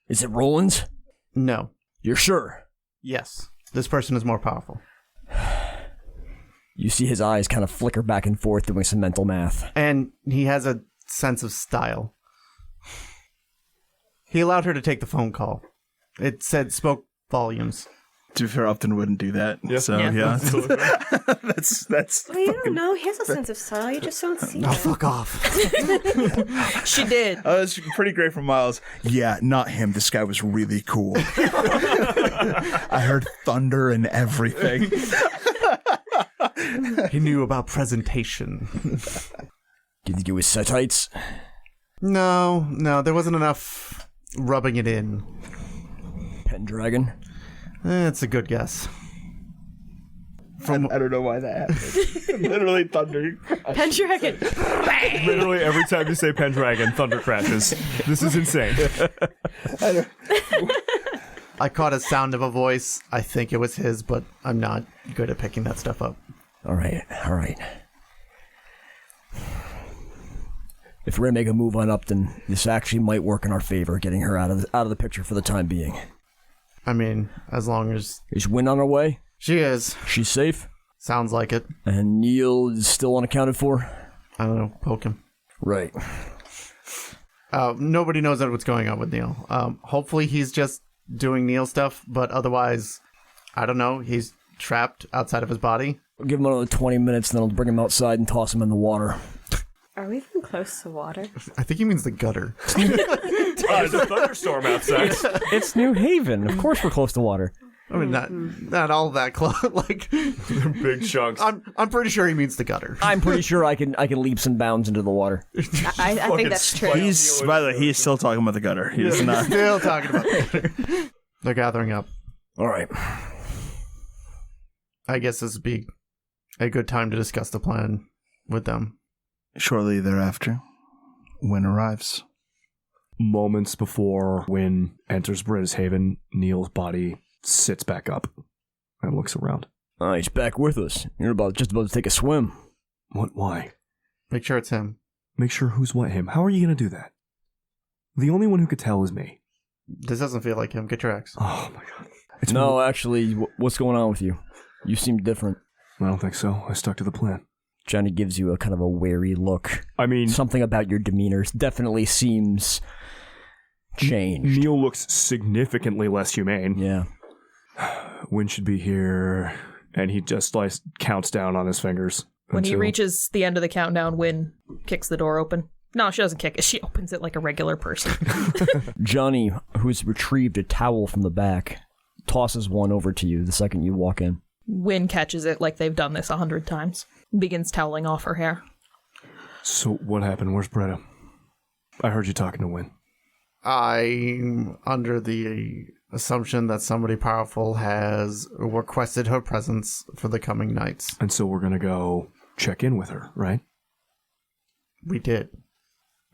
Is it Roland's? No. You're sure? Yes. This person is more powerful. You see his eyes kind of flicker back and forth doing some mental math. And he has a sense of style. He allowed her to take the phone call. It spoke volumes. To be fair, Upton wouldn't do that. Yeah. So, Yeah. that's Well, you don't know. He has a sense of style. You just don't see Oh, it. fuck off. She did. Oh, that's pretty great from Miles. Yeah, not him. This guy was really cool. I heard thunder and everything. He knew about presentation. Do you think it was Setites? No, there wasn't enough rubbing it in. Pendragon? It's a good guess. I don't know why that happened. Literally thunder. Pendragon. Literally every time you say Pendragon, thunder crashes. This is insane. I caught a sound of a voice. I think it was his, but I'm not good at picking that stuff up. All right. If we're gonna make a move on Upton, this actually might work in our favor, getting her out of the picture for the time being. I mean, as long as... Is Wynn on her way? She is. She's safe? Sounds like it. And Neil is still unaccounted for? I don't know. Poke him. Right. Nobody knows what's going on with Neil. Hopefully he's just doing Neil stuff, but otherwise, I don't know. He's trapped outside of his body. We'll give him another 20 minutes, then I'll bring him outside and toss him in the water. Are we even close to water? I think he means the gutter. There's a thunderstorm outside. It's New Haven. Of course we're close to water. I mean, not all that close. Like, Big chunks. I'm pretty sure he means the gutter. I'm pretty sure I can leaps and bounds into the water. I think that's true. By the way, he is still talking about the gutter. He is not. Still talking about the gutter. They're gathering up. All right. I guess this would be a good time to discuss the plan with them. Shortly thereafter, Wynn arrives. Moments before Wynn enters Britta's haven, Neil's body sits back up and looks around. Oh, he's back with us. You're just about to take a swim. What? Why? Make sure it's him. Make sure who's what him? How are you going to do that? The only one who could tell is me. This doesn't feel like him. Get your axe. Oh my god. Actually, what's going on with you? You seem different. I don't think so. I stuck to the plan. Johnny gives you a kind of a wary look. I mean... Something about your demeanor definitely seems changed. Neil looks significantly less humane. Yeah. Wynn should be here, and he just counts down on his fingers. When he reaches the end of the countdown, Wynn kicks the door open. No, she doesn't kick it. She opens it like a regular person. Johnny, who's retrieved a towel from the back, tosses one over to you the second you walk in. Wynn catches it like they've done this 100 times. Begins toweling off her hair. So what happened? Where's Britta? I heard you talking to Wynn. I'm under the assumption that somebody powerful has requested her presence for the coming nights. And so we're going to go check in with her, right? We did.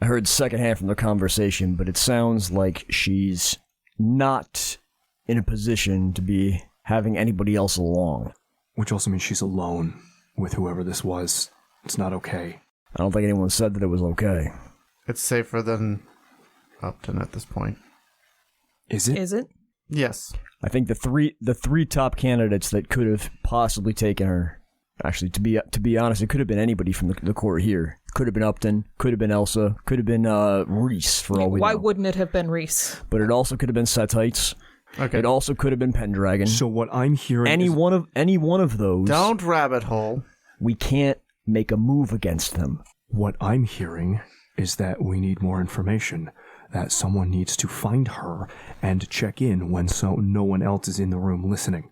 I heard secondhand from the conversation, but it sounds like she's not in a position to be having anybody else along. Which also means she's alone with whoever this was. It's not okay. I don't think anyone said that it was okay. It's safer than Upton at this point. Is it? Is it? Yes. I think the three top candidates that could have possibly taken her. Actually, to be honest, it could have been anybody from the court here. Could have been Upton. Could have been Elsa. Could have been Reese. For all we know. Why wouldn't it have been Reese? But it also could have been Setites. Okay. It also could have been Pendragon. So what I'm hearing any one of those. Don't rabbit hole. We can't make a move against them. What I'm hearing is that we need more information. That someone needs to find her and check in when no one else is in the room listening.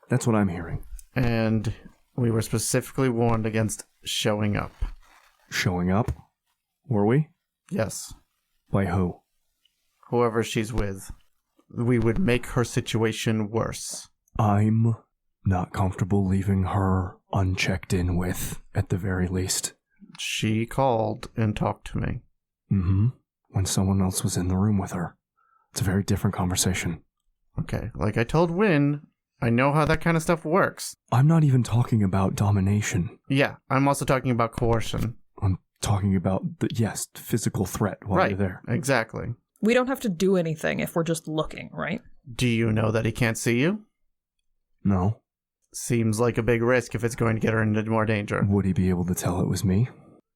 That's what I'm hearing. And we were specifically warned against showing up. Showing up? Were we? Yes. By who? Whoever she's with. We would make her situation worse. I'm not comfortable leaving her unchecked in with, at the very least. She called and talked to me. Mm-hmm. When someone else was in the room with her. It's a very different conversation. Okay, like I told Wynn, I know how that kind of stuff works. I'm not even talking about domination. Yeah, I'm also talking about coercion. I'm talking about, physical threat while you're there. Exactly. We don't have to do anything if we're just looking, right? Do you know that he can't see you? No. Seems like a big risk if it's going to get her into more danger. Would he be able to tell it was me?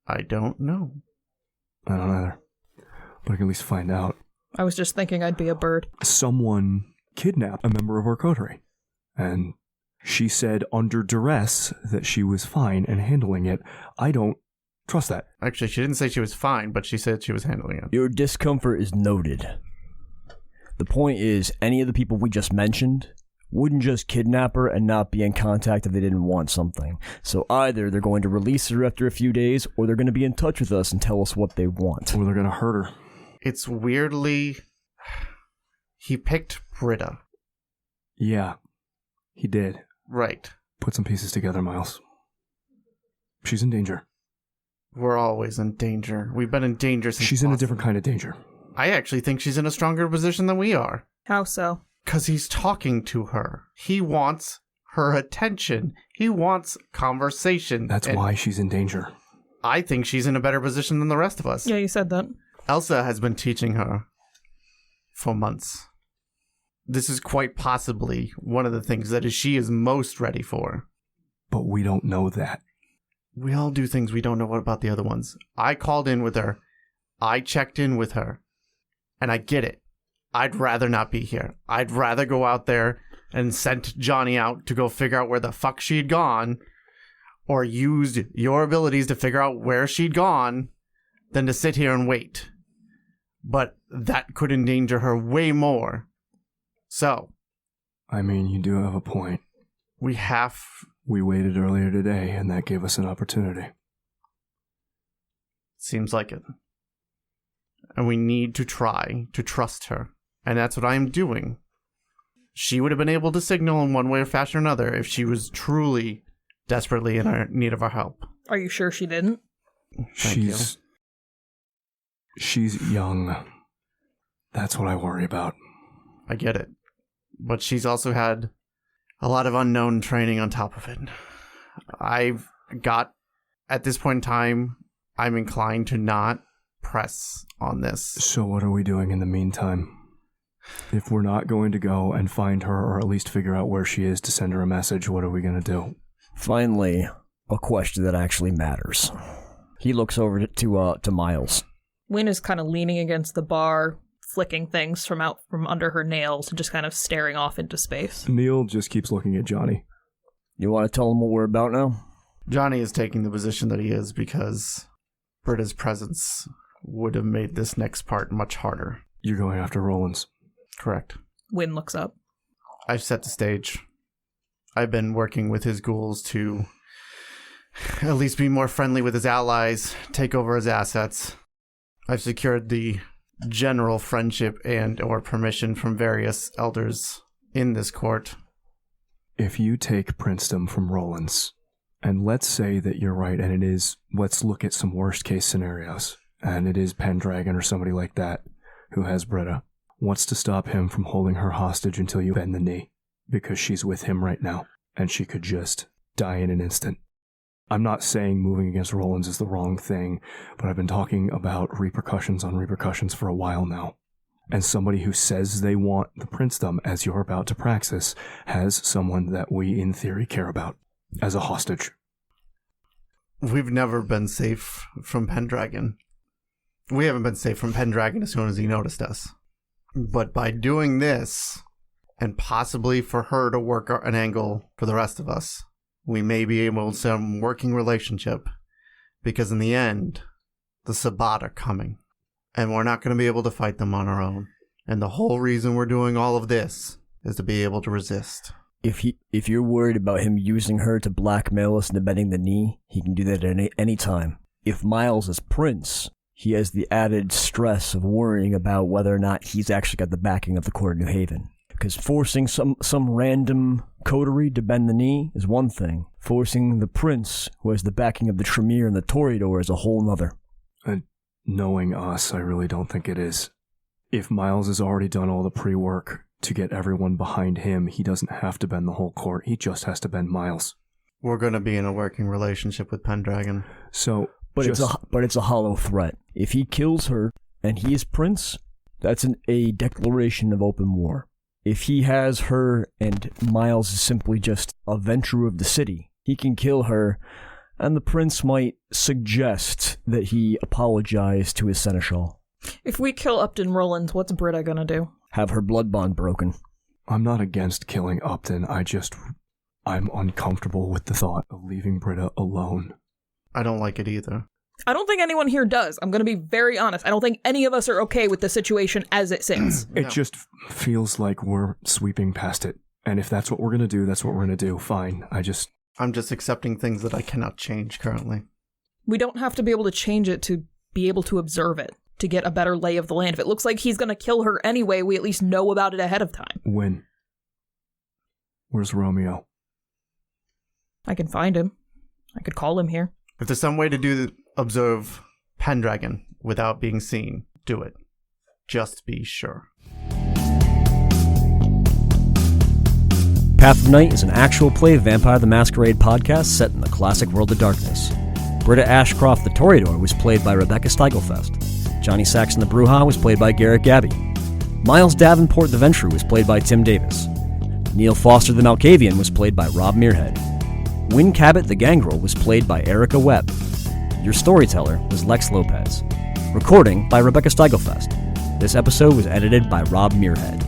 I don't know. I don't either. But I can at least find out. I was just thinking I'd be a bird. Someone kidnapped a member of our coterie. And she said under duress that she was fine and handling it. I don't trust that. Actually, she didn't say she was fine, but she said she was handling it. Your discomfort is noted. The point is, any of the people we just mentioned wouldn't just kidnap her and not be in contact if they didn't want something. So either they're going to release her after a few days, or they're going to be in touch with us and tell us what they want. Or they're going to hurt her. It's weirdly... He picked Britta. Yeah, he did. Right. Put some pieces together, Miles. She's in danger. We're always in danger. We've been in danger since She's in a different kind of danger. I actually think she's in a stronger position than we are. How so? Because he's talking to her. He wants her attention. He wants conversation. That's why she's in danger. I think she's in a better position than the rest of us. Yeah, you said that. Elsa has been teaching her for months. This is quite possibly one of the things that she is most ready for. But we don't know that. We all do things we don't know about the other ones. I called in with her. I checked in with her. And I get it. I'd rather not be here. I'd rather go out there and send Johnny out to go figure out where the fuck she'd gone, or used your abilities to figure out where she'd gone, than to sit here and wait. But that could endanger her way more. So. I mean, you do have a point. We waited earlier today, and that gave us an opportunity. Seems like it. And we need to try to trust her. And that's what I am doing. She would have been able to signal in one way or fashion or another if she was truly desperately in need of our help. Are you sure she didn't? She's young. That's what I worry about. I get it. But she's also had a lot of unknown training on top of it. At this point in time, I'm inclined to not press on this. So what are we doing in the meantime? If we're not going to go and find her, or at least figure out where she is to send her a message, what are we going to do? Finally, a question that actually matters. He looks over to Miles. Wynn is kind of leaning against the bar, flicking things from under her nails and just kind of staring off into space. Neil just keeps looking at Johnny. You want to tell him what we're about now? Johnny is taking the position that he is because Britta's presence would have made this next part much harder. You're going after Rollins. Correct. Wynn looks up. I've set the stage. I've been working with his ghouls to at least be more friendly with his allies, take over his assets. I've secured the general friendship and or permission from various elders in this court. If you take princedom from Rollins, and let's say that you're right, and it is, let's look at some worst case scenarios, and it is Pendragon or somebody like that who has Britta. What's to stop him from holding her hostage until you bend the knee? Because she's with him right now, and she could just die in an instant. I'm not saying moving against Rollins is the wrong thing, but I've been talking about repercussions on repercussions for a while now. And somebody who says they want the princedom, as you're about to praxis, has someone that we, in theory, care about as a hostage. We've never been safe from Pendragon. We haven't been safe from Pendragon as soon as he noticed us. But by doing this, and possibly for her to work an angle for the rest of us, we may be able to some working relationship. Because in the end, the Sabbat are coming. And we're not going to be able to fight them on our own. And the whole reason we're doing all of this is to be able to resist. If you're worried about him using her to blackmail us into bending the knee, he can do that at any time. If Miles is prince, he has the added stress of worrying about whether or not he's actually got the backing of the court of New Haven. Because forcing some random coterie to bend the knee is one thing. Forcing the prince, who has the backing of the Tremere and the Toreador, is a whole nother. And knowing us, I really don't think it is. If Miles has already done all the pre-work to get everyone behind him, he doesn't have to bend the whole court. He just has to bend Miles. We're going to be in a working relationship with Pendragon. So, But it's a hollow threat. If he kills her and he is prince, that's a declaration of open war. If he has her and Miles is simply just a venturer of the city, he can kill her, and the prince might suggest that he apologize to his seneschal. If we kill Upton Rollins, what's Britta gonna do? Have her blood bond broken. I'm not against killing Upton. I'm uncomfortable with the thought of leaving Britta alone. I don't like it either. I don't think anyone here does. I'm going to be very honest. I don't think any of us are okay with the situation as it sits. It just feels like we're sweeping past it. And if that's what we're going to do, that's what we're going to do. Fine. I'm just accepting things that I cannot change currently. We don't have to be able to change it to be able to observe it, to get a better lay of the land. If it looks like he's going to kill her anyway, we at least know about it ahead of time. Wynn. Where's Romeo? I can find him. I could call him here. If there's some way to observe Pendragon without being seen, do it. Just be sure. Path of Night is an actual play Vampire the Masquerade podcast set in the classic world of darkness. Britta Ashcroft the Toreador was played by Rebecca Steigelfest. Johnny Saxon the Bruja was played by Garrett Gabbey. Miles Davenport the Ventrue was played by Tim Davis. Neil Foster the Malkavian was played by Rob Muirhead. Wynn Cabot the Gangrel was played by Erika Webb. Your storyteller was Lex Lopez. Recording by Rebecca Steigelfest. This episode was edited by Rob Muirhead.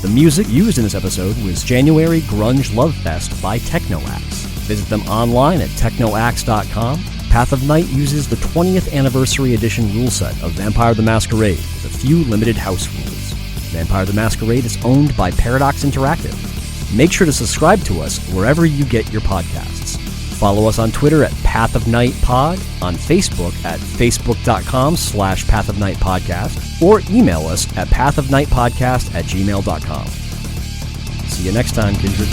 The music used in this episode was January Grunge Love Fest by Technoaxe. Visit them online at technoaxe.com. Path of Night uses the 20th anniversary edition rule set of Vampire the Masquerade with a few limited house rules. Vampire the Masquerade is owned by Paradox Interactive. Make sure to subscribe to us wherever you get your podcasts. Follow us on Twitter at Path of Night Pod, on Facebook at facebook.com/Path of Night Podcast, or email us at pathofnightpodcast@gmail.com. See you next time, kindred.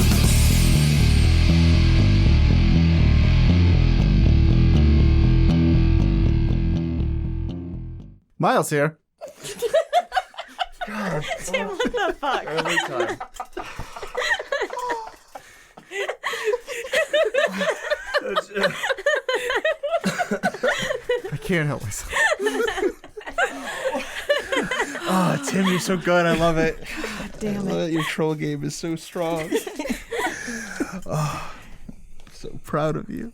Miles here. Tim, what the fuck? Every time. I can't help myself. Oh, Tim, you're so good. I love it. Damn I love it. Your troll game is so strong. Oh, so proud of you.